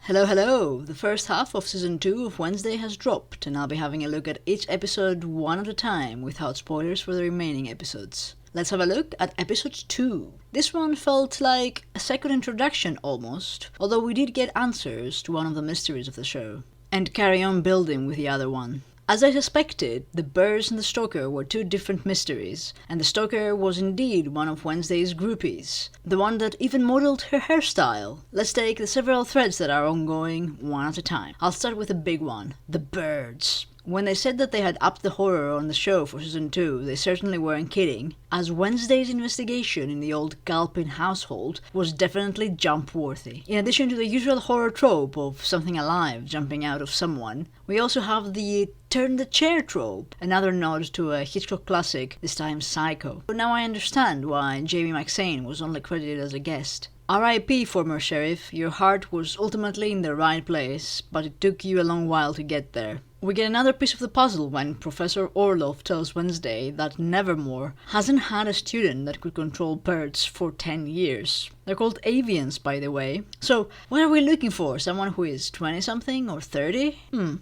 Hello, hello! The first half of Season 2 of Wednesday has dropped, and I'll be having a look at each episode one at a time without spoilers for the remaining episodes. Let's have a look at episode 2. This one felt like a second introduction almost, although we did get answers to one of the mysteries of the show, and carry on building with the other one. As I suspected, the birds and the stalker were two different mysteries, and the stalker was indeed one of Wednesday's groupies, the one that even modelled her hairstyle. Let's take the several threads that are ongoing one at a time. I'll start with the big one, the birds. When they said that they had upped the horror on the show for Season 2, they certainly weren't kidding, as Wednesday's investigation in the old Galpin household was definitely jump-worthy. In addition to the usual horror trope of something alive jumping out of someone, we also have the turn the chair trope, another nod to a Hitchcock classic, this time Psycho. But now I understand why Jamie McSane was only credited as a guest. R.I.P. former sheriff, your heart was ultimately in the right place, but it took you a long while to get there. We get another piece of the puzzle when Professor Orlov tells Wednesday that Nevermore hasn't had a student that could control birds for 10 years. They're called avians, by the way. So, what are we looking for? Someone who is 20-something or 30?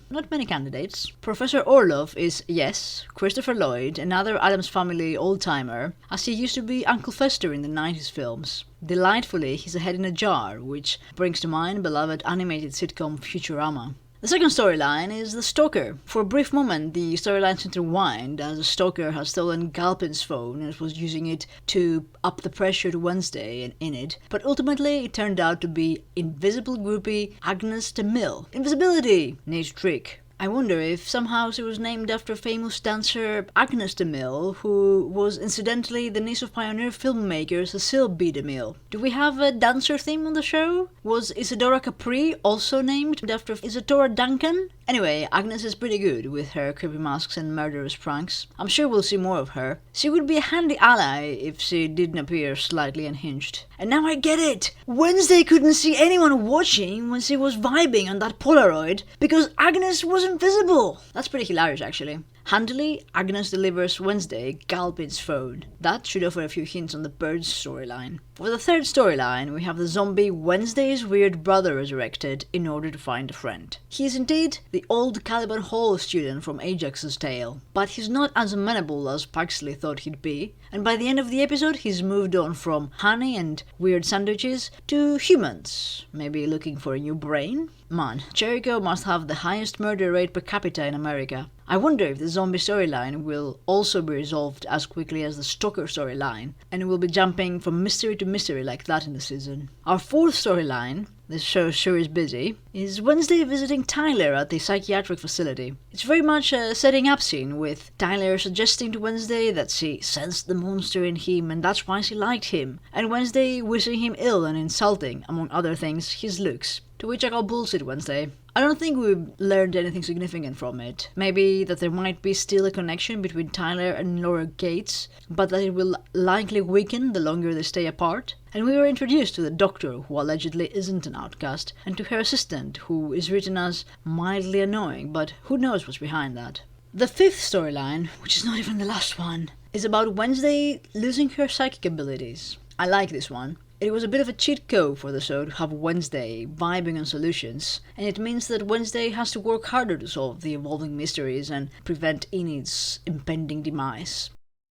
Not many candidates. Professor Orlov is, yes, Christopher Lloyd, another Addams Family old-timer, as he used to be Uncle Fester in the 90s films. Delightfully, he's a head in a jar, which brings to mind beloved animated sitcom Futurama. The second storyline is the stalker. For a brief moment, the storylines intertwined as the stalker has stolen Galpin's phone and was using it to up the pressure to Wednesday and in it, but ultimately it turned out to be invisible groupie Agnes de Mille. Invisibility! Neat trick. I wonder if somehow she was named after famous dancer Agnes de Mille, who was incidentally the niece of pioneer filmmaker Cecile B. de Mille. Do we have a dancer theme on the show? Was Isadora Capri also named after Isadora Duncan? Anyway, Agnes is pretty good with her creepy masks and murderous pranks. I'm sure we'll see more of her. She would be a handy ally if she didn't appear slightly unhinged. And now I get it! Wednesday couldn't see anyone watching when she was vibing on that Polaroid because Agnes was invisible! That's pretty hilarious actually. Handily, Agnes delivers Wednesday Galpin's phone. That should offer a few hints on the birds storyline. For the third storyline, we have the zombie Wednesday's weird brother resurrected in order to find a friend. He is indeed the old Caliban Hall student from Ajax's tale, but he's not as amenable as Pugsley thought he'd be, and by the end of the episode he's moved on from honey and weird sandwiches to humans. Maybe looking for a new brain? Man, Jericho must have the highest murder rate per capita in America. I wonder if the zombie storyline will also be resolved as quickly as the stalker storyline, and we'll be jumping from mystery to mystery like that in the season. Our fourth storyline, this show sure is busy, is Wednesday visiting Tyler at the psychiatric facility. It's very much a setting up scene, with Tyler suggesting to Wednesday that she sensed the monster in him and that's why she liked him, and Wednesday wishing him ill and insulting, among other things, his looks. To which I call bullshit, Wednesday. I don't think we've learned anything significant from it. Maybe that there might be still a connection between Tyler and Laura Gates, but that it will likely weaken the longer they stay apart. And we were introduced to the doctor, who allegedly isn't an outcast, and to her assistant, who is written as mildly annoying, but who knows what's behind that. The fifth storyline, which is not even the last one, is about Wednesday losing her psychic abilities. I like this one. It was a bit of a cheat code for the show to have Wednesday vibing on solutions, and it means that Wednesday has to work harder to solve the evolving mysteries and prevent Enid's impending demise.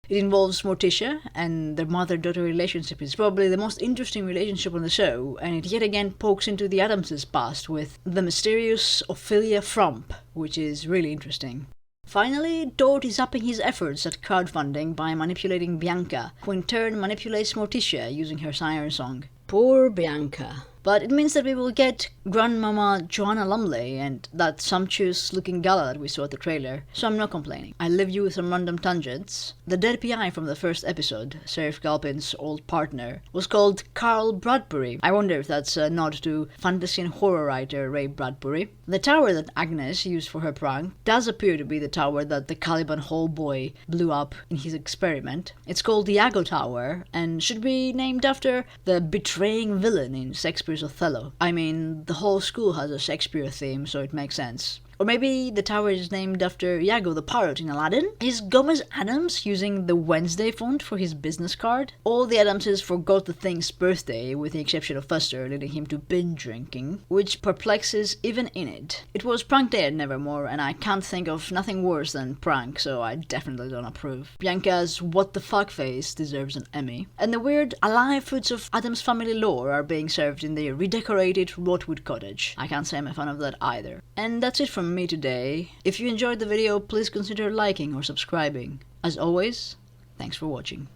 It involves Morticia, and their mother-daughter relationship is probably the most interesting relationship on the show, and it yet again pokes into the Addams' past with the mysterious Ophelia Frump, which is really interesting. Finally, Dort is upping his efforts at crowdfunding by manipulating Bianca, who in turn manipulates Morticia using her siren song. Poor Bianca. But it means that we will get Grandmama Joanna Lumley and that sumptuous-looking gala that we saw at the trailer, so I'm not complaining. I leave you with some random tangents. The dead PI from the first episode, Sheriff Galpin's old partner, was called Carl Bradbury. I wonder if that's a nod to fantasy and horror writer Ray Bradbury. The tower that Agnes used for her prank does appear to be the tower that the Caliban Hall boy blew up in his experiment. It's called the Iago Tower, and should be named after the betraying villain in Shakespeare's Othello. I mean, the whole school has a Shakespeare theme, so it makes sense. Or maybe the tower is named after Iago the parrot in Aladdin? Is Gomez Adams using the Wednesday font for his business card? All the Adamses forgot the thing's birthday, with the exception of Fuster, leading him to binge drinking, which perplexes even Enid. It was prank day at Nevermore, and I can't think of nothing worse than prank, so I definitely don't approve. Bianca's what the fuck face deserves an Emmy. And the weird alive foods of Addams family lore are being served in the redecorated Rotwood cottage. I can't say I'm a fan of that either. And that's it from me today. If you enjoyed the video, please consider liking or subscribing. As always, thanks for watching.